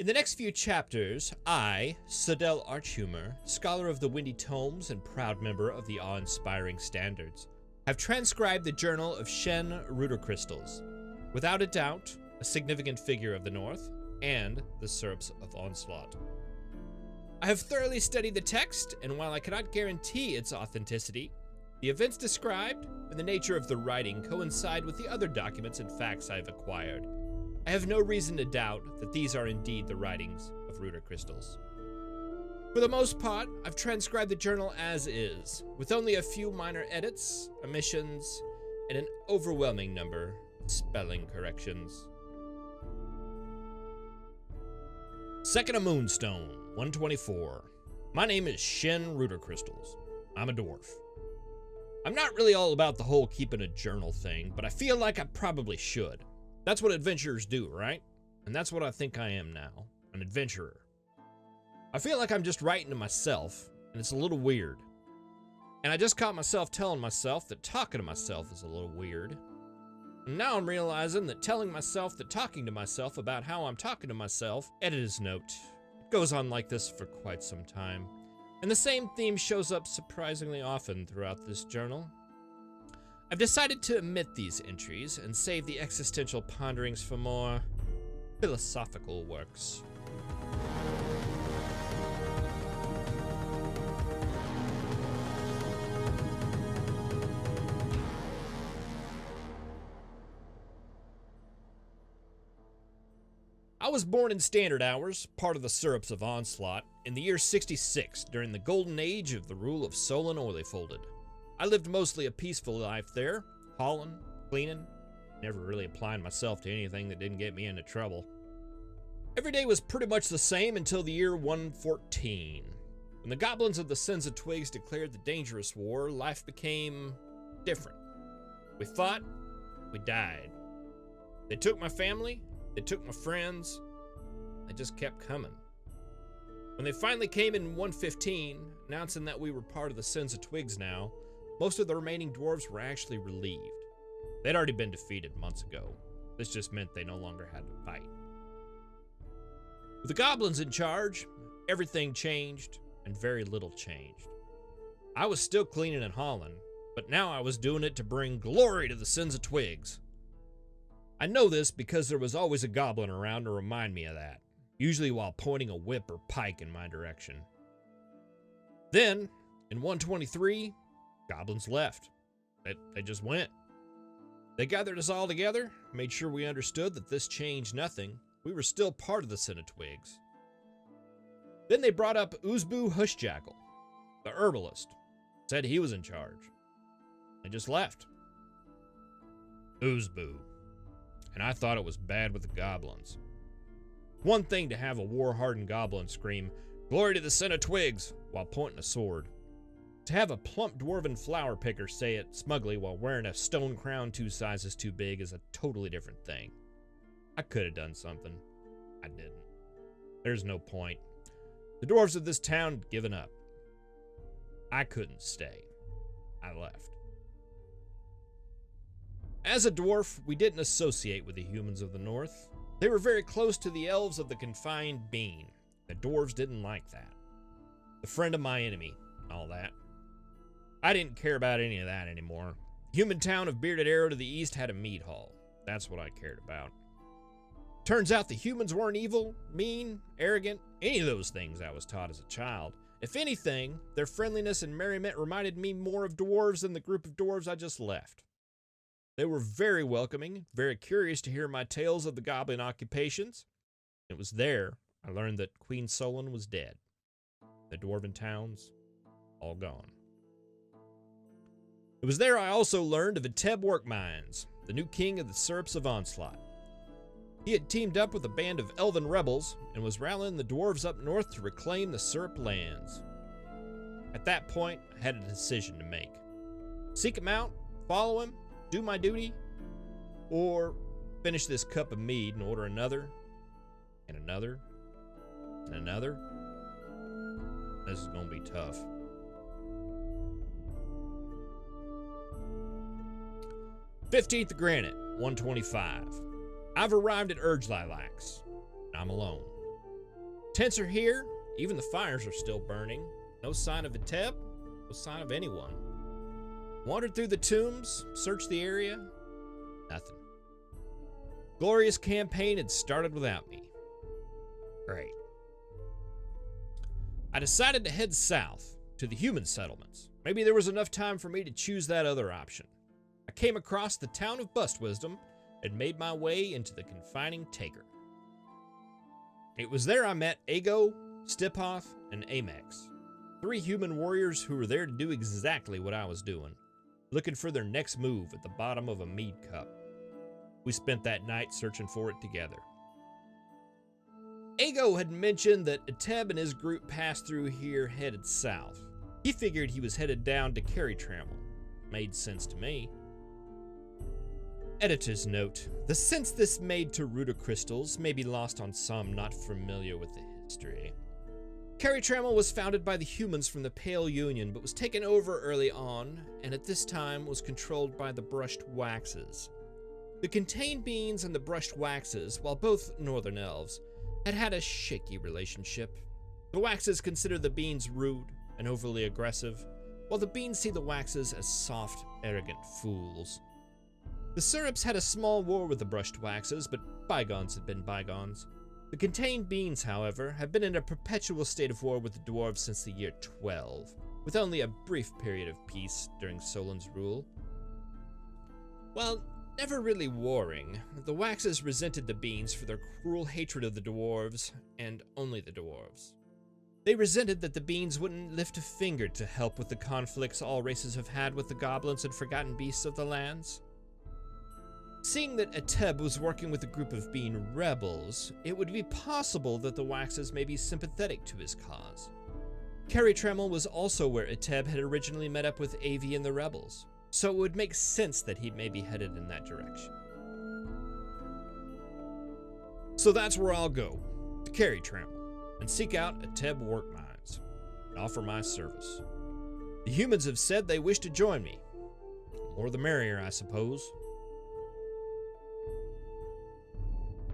In the next few chapters, I, Sil Arkoth, scholar of the Windy Tomes and proud member of the awe-inspiring standards, have transcribed the journal of Shem Rootercrystals, without a doubt, a significant figure of the North and the Syrops of Onslaught. I have thoroughly studied the text, and while I cannot guarantee its authenticity, the events described and the nature of the writing coincide with the other documents and facts I have acquired. I have no reason to doubt that these are indeed the writings of Rootercrystals. For the most part, I've transcribed the journal as is, with only a few minor edits, omissions, and an overwhelming number of spelling corrections. Second of Moonstone, 124. My name is Shem Rootercrystals. I'm a dwarf. I'm not really all about the whole keeping a journal thing, but I feel like I probably should. That's what adventurers do, right? And that's what I think I am now, an adventurer. I feel like I'm just writing to myself, and it's a little weird. And I just caught myself telling myself that talking to myself is a little weird. And now I'm realizing that telling myself that talking to myself about how I'm talking to myself, editor's note. It goes on like this for quite some time. And the same theme shows up surprisingly often throughout this journal. I've decided to omit these entries and save the existential ponderings for more philosophical works. I was born in Standard Hours, part of the Syrops of Onslaught, in the year 66, during the golden age of the rule of Solon Oilyfolded. I lived mostly a peaceful life there, hauling, cleaning, never really applying myself to anything that didn't get me into trouble. Every day was pretty much the same until the year 114. When the goblins of the Sins of Twigs declared the dangerous war, life became different. We fought, we died. They took my family, they took my friends, they just kept coming. When they finally came in 115, announcing that we were part of the Sins of Twigs now, most of the remaining dwarves were actually relieved. They'd already been defeated months ago. This just meant they no longer had to fight. With the goblins in charge, everything changed, and very little changed. I was still cleaning and hauling, but now I was doing it to bring glory to the Sins of Twigs. I know this because there was always a goblin around to remind me of that, usually while pointing a whip or pike in my direction. Then, in 123, goblins left. They just went. They gathered us all together, made sure we understood that this changed nothing. We were still part of the Sin of Twigs. Then they brought up Uzbu Hushjackal, the herbalist, said he was in charge. They just left. Uzbu. And I thought it was bad with the goblins. One thing to have a war-hardened goblin scream, "Glory to the Sin of Twigs," while pointing a sword. To have a plump dwarven flower picker say it smugly while wearing a stone crown 2 sizes too big is a totally different thing. I could have done something. I didn't. There's no point. The dwarves of this town had given up. I couldn't stay. I left. As a dwarf, we didn't associate with the humans of the North. They were very close to the elves of the confined being. The dwarves didn't like that. The friend of my enemy, all that. I didn't care about any of that anymore. The human town of Bearded Arrow to the east had a meat hall. That's what I cared about. Turns out the humans weren't evil, mean, arrogant, any of those things I was taught as a child. If anything, their friendliness and merriment reminded me more of dwarves than the group of dwarves I just left. They were very welcoming, very curious to hear my tales of the goblin occupations. It was there I learned that Queen Solon was dead. The dwarven towns, all gone. It was there I also learned of Ateb Workmines, the new king of the Syrops of Onslaught. He had teamed up with a band of elven rebels and was rallying the dwarves up north to reclaim the Syrop lands. At that point, I had a decision to make. Seek him out, follow him, do my duty, or finish this cup of mead and order another, and another, and another. This is gonna be tough. 15th of Granite, 125. I've arrived at Urge Lilacs, and I'm alone. Tents are here, even the fires are still burning. No sign of Eteb, no sign of anyone. Wandered through the tombs, searched the area, nothing. Glorious campaign had started without me. Great. I decided to head south, to the human settlements. Maybe there was enough time for me to choose that other option. I came across the town of Bustwisdom and made my way into the confining Taker. It was there I met Ago, Stipoth, and Amex, 3 human warriors who were there to do exactly what I was doing, looking for their next move at the bottom of a mead cup. We spent that night searching for it together. Ago had mentioned that Eteb and his group passed through here headed south. He figured he was headed down to Trammel. Made sense to me. Editor's note: the sense this made to Rootercrystals may be lost on some not familiar with the history. Trammel was founded by the humans from the Pale Union, but was taken over early on, and at this time was controlled by the Brushed Waxes. The Contained Beings and the Brushed Waxes, while both northern elves, had a shaky relationship. The Waxes consider the Beings rude and overly aggressive, while the Beings see the Waxes as soft, arrogant fools. The Syrups had a small war with the Brushed Waxes, but bygones had been bygones. The Contained Beings, however, have been in a perpetual state of war with the Dwarves since the year 12, with only a brief period of peace during Solon's rule. While never really warring, the Waxes resented the Beings for their cruel hatred of the Dwarves, and only the Dwarves. They resented that the Beings wouldn't lift a finger to help with the conflicts all races have had with the goblins and forgotten beasts of the lands. Seeing that Eteb was working with a group of Being rebels, it would be possible that the Waxes may be sympathetic to his cause. Trammel was also where Eteb had originally met up with Avi and the rebels, so it would make sense that he may be headed in that direction. So that's where I'll go, to Trammel, and seek out Eteb work mines, and offer my service. The humans have said they wish to join me. The more the merrier, I suppose.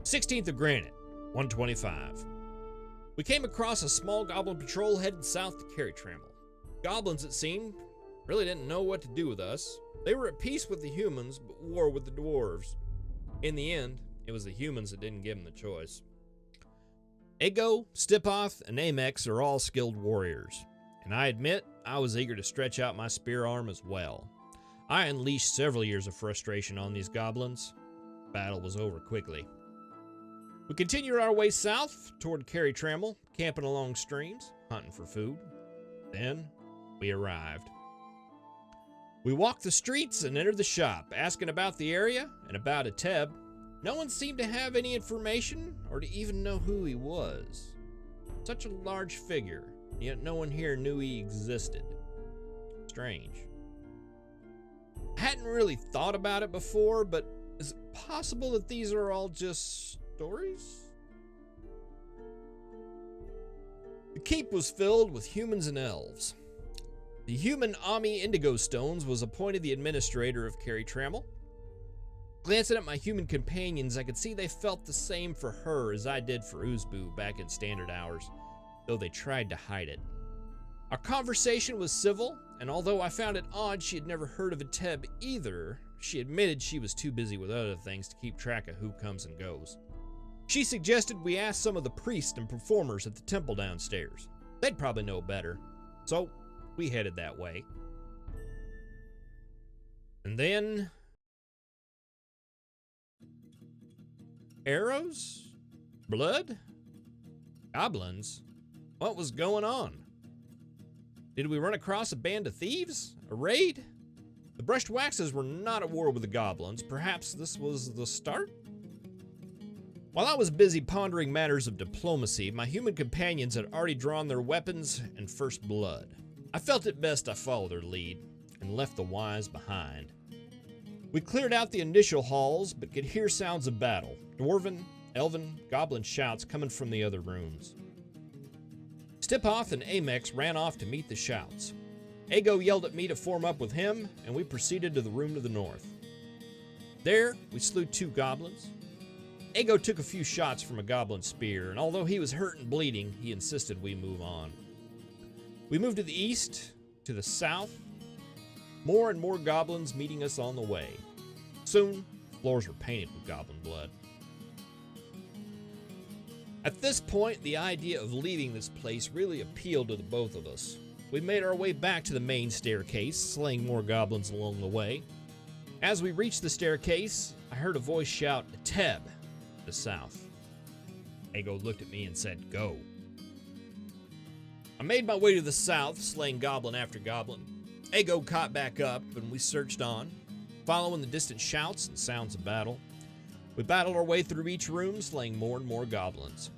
16th of Granite, 125. We came across a small goblin patrol headed south to Trammel. Goblins, it seemed, really didn't know what to do with us. They were at peace with the humans, but war with the dwarves. In the end, it was the humans that didn't give them the choice. Ago, Stipoth, and Amex are all skilled warriors, and I admit I was eager to stretch out my spear arm as well. I unleashed several years of frustration on these goblins. Battle was over quickly. We continued our way south toward Trammel, camping along streams, hunting for food. Then we arrived. We walked the streets and entered the shop, asking about the area and about Eteb. No one seemed to have any information or to even know who he was. Such a large figure, yet no one here knew he existed. Strange. I hadn't really thought about it before, but is it possible that these are all just stories? The keep was filled with humans and elves. The human Ami Indigo Stones was appointed the administrator of Trammel. Glancing at my human companions, I could see they felt the same for her as I did for Uzbu back in standard hours, though they tried to hide it. Our conversation was civil, and although I found it odd she had never heard of Eteb either, she admitted she was too busy with other things to keep track of who comes and goes. She suggested we ask some of the priests and performers at the temple downstairs. They'd probably know better. So we headed that way. And then arrows? Blood? Goblins? What was going on? Did we run across a band of thieves? A raid? The Brushed Waxes were not at war with the goblins. Perhaps this was the start? While I was busy pondering matters of diplomacy, my human companions had already drawn their weapons and first blood. I felt it best I followed their lead and left the wise behind. We cleared out the initial halls, but could hear sounds of battle. Dwarven, elven, goblin shouts coming from the other rooms. Stipoth and Amex ran off to meet the shouts. Ago yelled at me to form up with him, and we proceeded to the room to the north. There, we slew 2 goblins. Ego took a few shots from a goblin spear, and although he was hurt and bleeding, he insisted we move on. We moved to the east, to the south, more and more goblins meeting us on the way. Soon, floors were painted with goblin blood. At this point, the idea of leaving this place really appealed to the both of us. We made our way back to the main staircase, slaying more goblins along the way. As we reached the staircase, I heard a voice shout, "Teb," to the south. Ego looked at me and said, "Go." I made my way to the south, slaying goblin after goblin. Ego caught back up, and we searched on, following the distant shouts and sounds of battle. We battled our way through each room, slaying more and more goblins.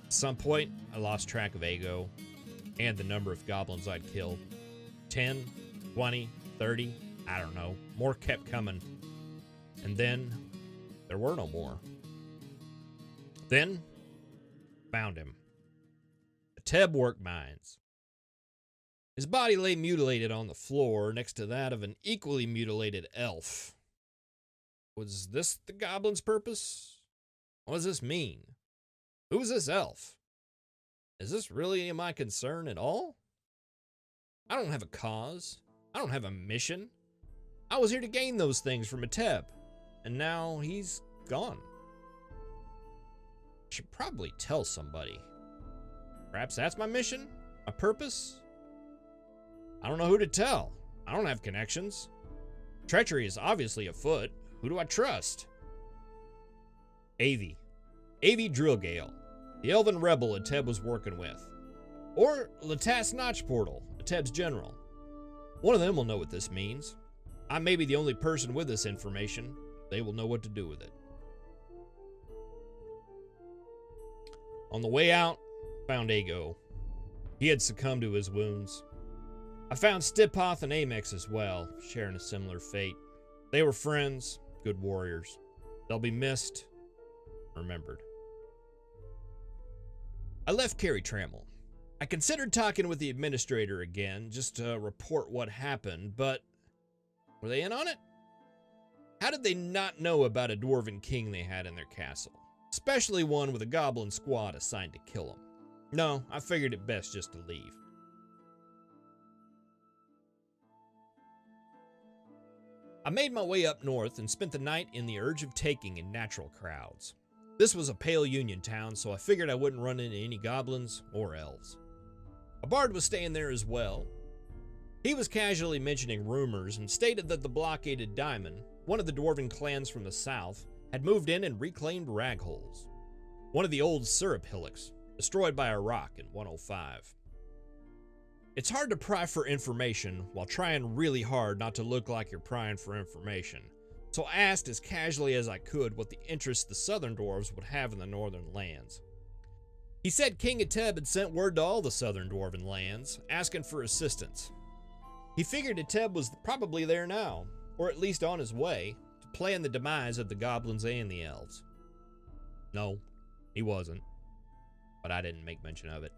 At some point, I lost track of Ego and the number of goblins I'd killed. 10, 20, 30, I don't know. More kept coming. And then, there were no more. Then, found him. The Teb work mines. His body lay mutilated on the floor next to that of an equally mutilated elf. Was this the goblin's purpose? What does this mean? Who is this elf? Is this really my concern at all? I don't have a cause. I don't have a mission. I was here to gain those things from a Teb, and now he's gone. I should probably tell somebody. Perhaps that's my mission? My purpose? I don't know who to tell. I don't have connections. Treachery is obviously afoot. Who do I trust? Avi Drillgale, the elven rebel a Teb was working with. Or Latas Notchportal, a Teb's general. One of them will know what this means. I may be the only person with this information. They will know what to do with it. On the way out, I found Ego. He had succumbed to his wounds. I found Stipoth and Amex as well, sharing a similar fate. They were friends, good warriors. They'll be missed, remembered. I left Carrie Trammell. I considered talking with the administrator again, just to report what happened, but were they in on it? How did they not know about a dwarven king they had in their castle? Especially one with a goblin squad assigned to kill him. No, I figured it best just to leave. I made my way up north and spent the night in the Urge of Taking in natural crowds. This was a Pale Union town, so I figured I wouldn't run into any goblins or elves. A bard was staying there as well. He was casually mentioning rumors and stated that the blockaded Diamond, one of the dwarven clans from the south, had moved in and reclaimed Ragholes, one of the old syrup hillocks, destroyed by a rock in 105. It's hard to pry for information while trying really hard not to look like you're prying for information, so I asked as casually as I could what the interest the southern dwarves would have in the northern lands. He said King Ateb had sent word to all the southern dwarven lands, asking for assistance. He figured Ateb was probably there now, or at least on his way, to plan the demise of the goblins and the elves. No, he wasn't, but I didn't make mention of it.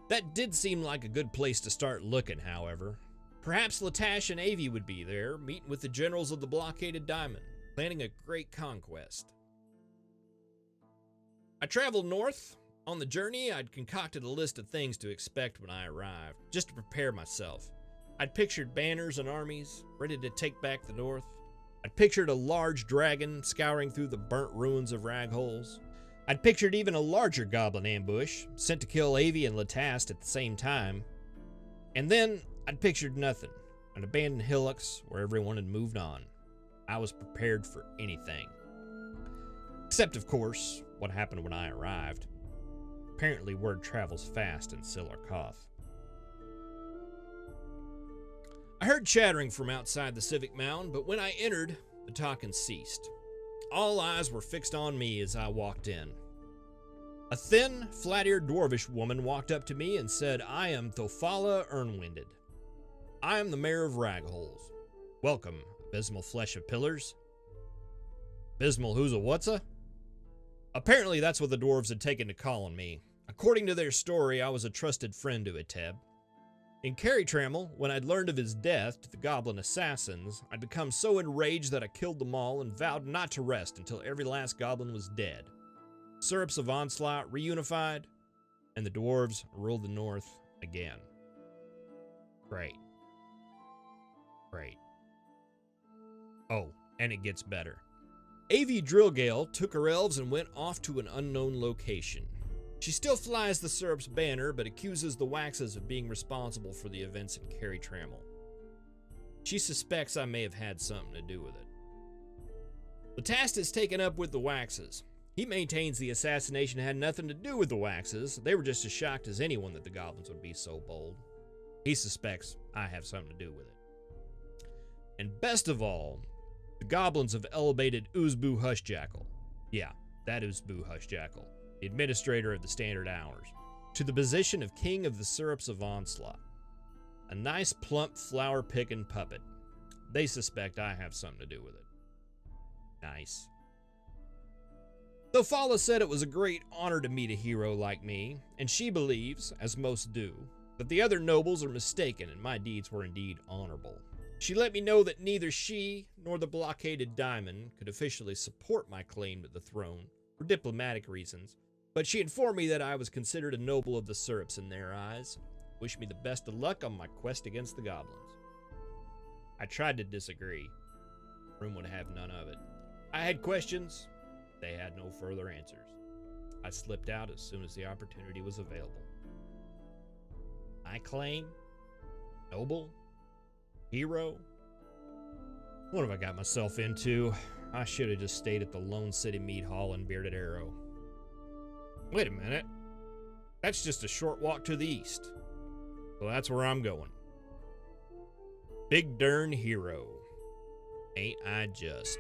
That did seem like a good place to start looking, however. Perhaps Latash and Avi would be there, meeting with the generals of the blockaded Diamond, planning a great conquest. I traveled north. On the journey, I'd concocted a list of things to expect when I arrived, just to prepare myself. I'd pictured banners and armies, ready to take back the north. I'd pictured a large dragon scouring through the burnt ruins of Ragholes. I'd pictured even a larger goblin ambush, sent to kill Avi and Latast at the same time. And then, I'd pictured nothing, an abandoned hillocks where everyone had moved on. I was prepared for anything. Except, of course, what happened when I arrived. Apparently, word travels fast in Sil Arkoth. I heard chattering from outside the civic mound, but when I entered, the talking ceased. All eyes were fixed on me as I walked in. A thin, flat-eared dwarvish woman walked up to me and said, "I am Thofala Ernwinded. I am the mayor of Ragholes. Welcome, abysmal flesh of pillars." Abysmal who's a what's-a? Apparently that's what the dwarves had taken to calling me. According to their story, I was a trusted friend to Ateb. In Carrie Trammell, when I'd learned of his death to the goblin assassins, I'd become so enraged that I killed them all and vowed not to rest until every last goblin was dead. Syrups of Onslaught reunified, and the dwarves ruled the north again. Great. Great. Oh, and it gets better. A.V. Drillgale took her elves and went off to an unknown location. She still flies the Syrup's banner, but accuses the Waxes of being responsible for the events in Carrie Trammell. She suspects I may have had something to do with it. Latast is taken up with the Waxes. He maintains the assassination had nothing to do with the Waxes. They were just as shocked as anyone that the goblins would be so bold. He suspects I have something to do with it. And best of all, the goblins have elevated Uzbu Hushjackal. Yeah, that Uzbu Hushjackal, the administrator of the Standard Hours, to the position of King of the Syrups of Onslaught. A nice, plump, flower-picking puppet. They suspect I have something to do with it. Nice. Though Fala said it was a great honor to meet a hero like me, and she believes, as most do, that the other nobles are mistaken and my deeds were indeed honorable. She let me know that neither she nor the blockaded diamond could officially support my claim to the throne for diplomatic reasons, but she informed me that I was considered a noble of the Syrups in their eyes. Wished me the best of luck on my quest against the goblins. I tried to disagree. Room would have none of it. I had questions. They had no further answers. I slipped out as soon as the opportunity was available. My claim? Noble? Hero? What have I got myself into? I should have just stayed at the Lone City Meat Hall in Bearded Arrow. Wait a minute. That's just a short walk to the east. So that's where I'm going. Big Dern Hero. Ain't I just?